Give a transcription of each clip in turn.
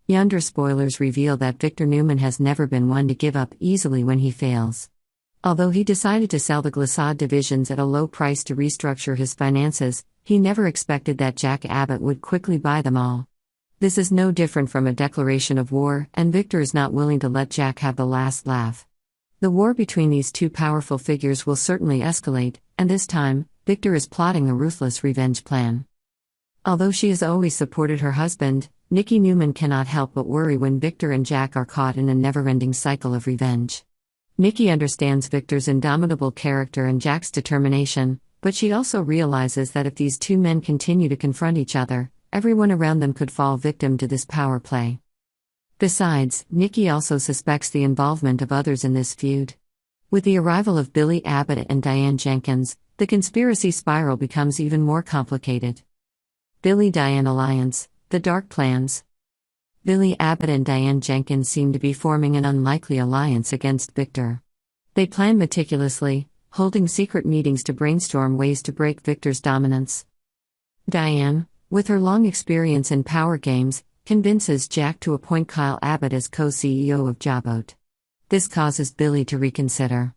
Yonder spoilers reveal that Victor Newman has never been one to give up easily when he fails. Although he decided to sell the Glissade divisions at a low price to restructure his finances, he never expected that Jack Abbott would quickly buy them all. This is no different from a declaration of war, and Victor is not willing to let Jack have the last laugh. The war between these two powerful figures will certainly escalate, and this time, Victor is plotting a ruthless revenge plan. Although she has always supported her husband, Nikki Newman cannot help but worry when Victor and Jack are caught in a never-ending cycle of revenge. Nikki understands Victor's indomitable character and Jack's determination, but she also realizes that if these two men continue to confront each other, everyone around them could fall victim to this power play. Besides, Nikki also suspects the involvement of others in this feud. With the arrival of Billy Abbott and Diane Jenkins, the conspiracy spiral becomes even more complicated. Billy-Diane alliance, the dark plans. Billy Abbott and Diane Jenkins seem to be forming an unlikely alliance against Victor. They plan meticulously, holding secret meetings to brainstorm ways to break Victor's dominance. Diane, with her long experience in power games, convinces Jack to appoint Kyle Abbott as co-CEO of Jabot. This causes Billy to reconsider.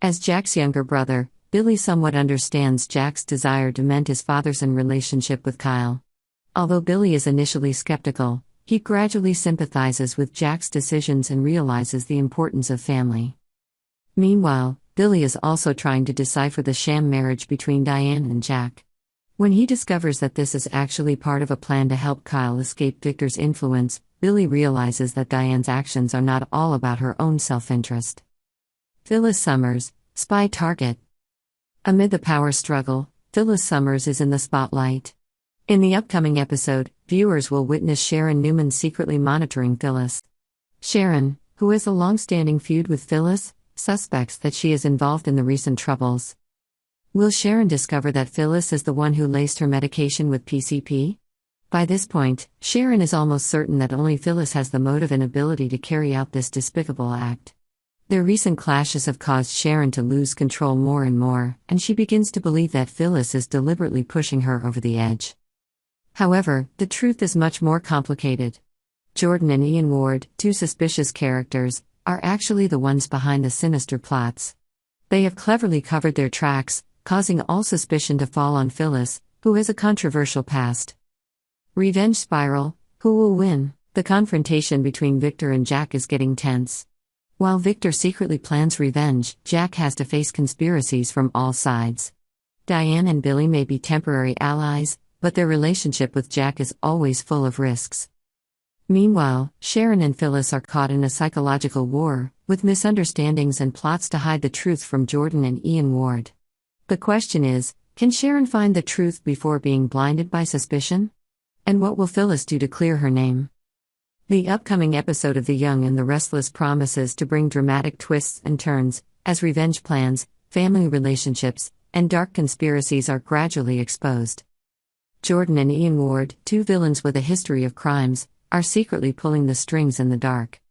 As Jack's younger brother, Billy somewhat understands Jack's desire to mend his father's relationship with Kyle. Although Billy is initially skeptical, he gradually sympathizes with Jack's decisions and realizes the importance of family. Meanwhile, Billy is also trying to decipher the sham marriage between Diane and Jack. When he discovers that this is actually part of a plan to help Kyle escape Victor's influence, Billy realizes that Diane's actions are not all about her own self-interest. Phyllis Summers, spy target. Amid the power struggle, Phyllis Summers is in the spotlight. In the upcoming episode, viewers will witness Sharon Newman secretly monitoring Phyllis. Sharon, who has a long-standing feud with Phyllis, suspects that she is involved in the recent troubles. Will Sharon discover that Phyllis is the one who laced her medication with PCP? By this point, Sharon is almost certain that only Phyllis has the motive and ability to carry out this despicable act. Their recent clashes have caused Sharon to lose control more and more, and she begins to believe that Phyllis is deliberately pushing her over the edge. However, the truth is much more complicated. Jordan and Ian Ward, two suspicious characters, are actually the ones behind the sinister plots. They have cleverly covered their tracks, causing all suspicion to fall on Phyllis, who has a controversial past. Revenge spiral, who will win? The confrontation between Victor and Jack is getting tense. While Victor secretly plans revenge, Jack has to face conspiracies from all sides. Diane and Billy may be temporary allies, but their relationship with Jack is always full of risks. Meanwhile, Sharon and Phyllis are caught in a psychological war, with misunderstandings and plots to hide the truth from Jordan and Ian Ward. The question is, can Sharon find the truth before being blinded by suspicion? And what will Phyllis do to clear her name? The upcoming episode of The Young and the Restless promises to bring dramatic twists and turns, as revenge plans, family relationships, and dark conspiracies are gradually exposed. Jordan and Ian Ward, two villains with a history of crimes, are secretly pulling the strings in the dark.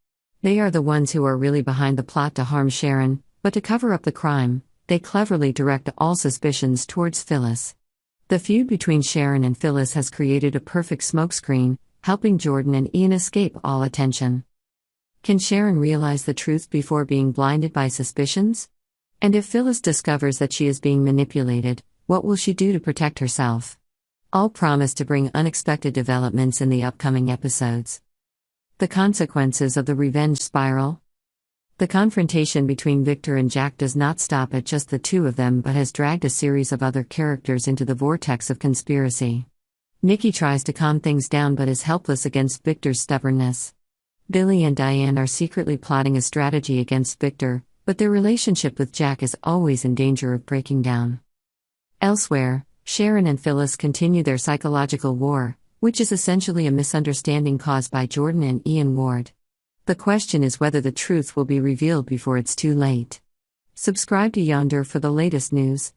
They are the ones who are really behind the plot to harm Sharon, but to cover up the crime, they cleverly direct all suspicions towards Phyllis. The feud between Sharon and Phyllis has created a perfect smokescreen, helping Jordan and Ian escape all attention. Can Sharon realize the truth before being blinded by suspicions? And if Phyllis discovers that she is being manipulated, what will she do to protect herself? All promise to bring unexpected developments in the upcoming episodes. The consequences of the revenge spiral. The confrontation between Victor and Jack does not stop at just the two of them but has dragged a series of other characters into the vortex of conspiracy. Nikki tries to calm things down but is helpless against Victor's stubbornness. Billy and Diane are secretly plotting a strategy against Victor, but their relationship with Jack is always in danger of breaking down. Elsewhere, Sharon and Phyllis continue their psychological war, which is essentially a misunderstanding caused by Jordan and Ian Ward. The question is whether the truth will be revealed before it's too late. Subscribe to Yonder for the latest news.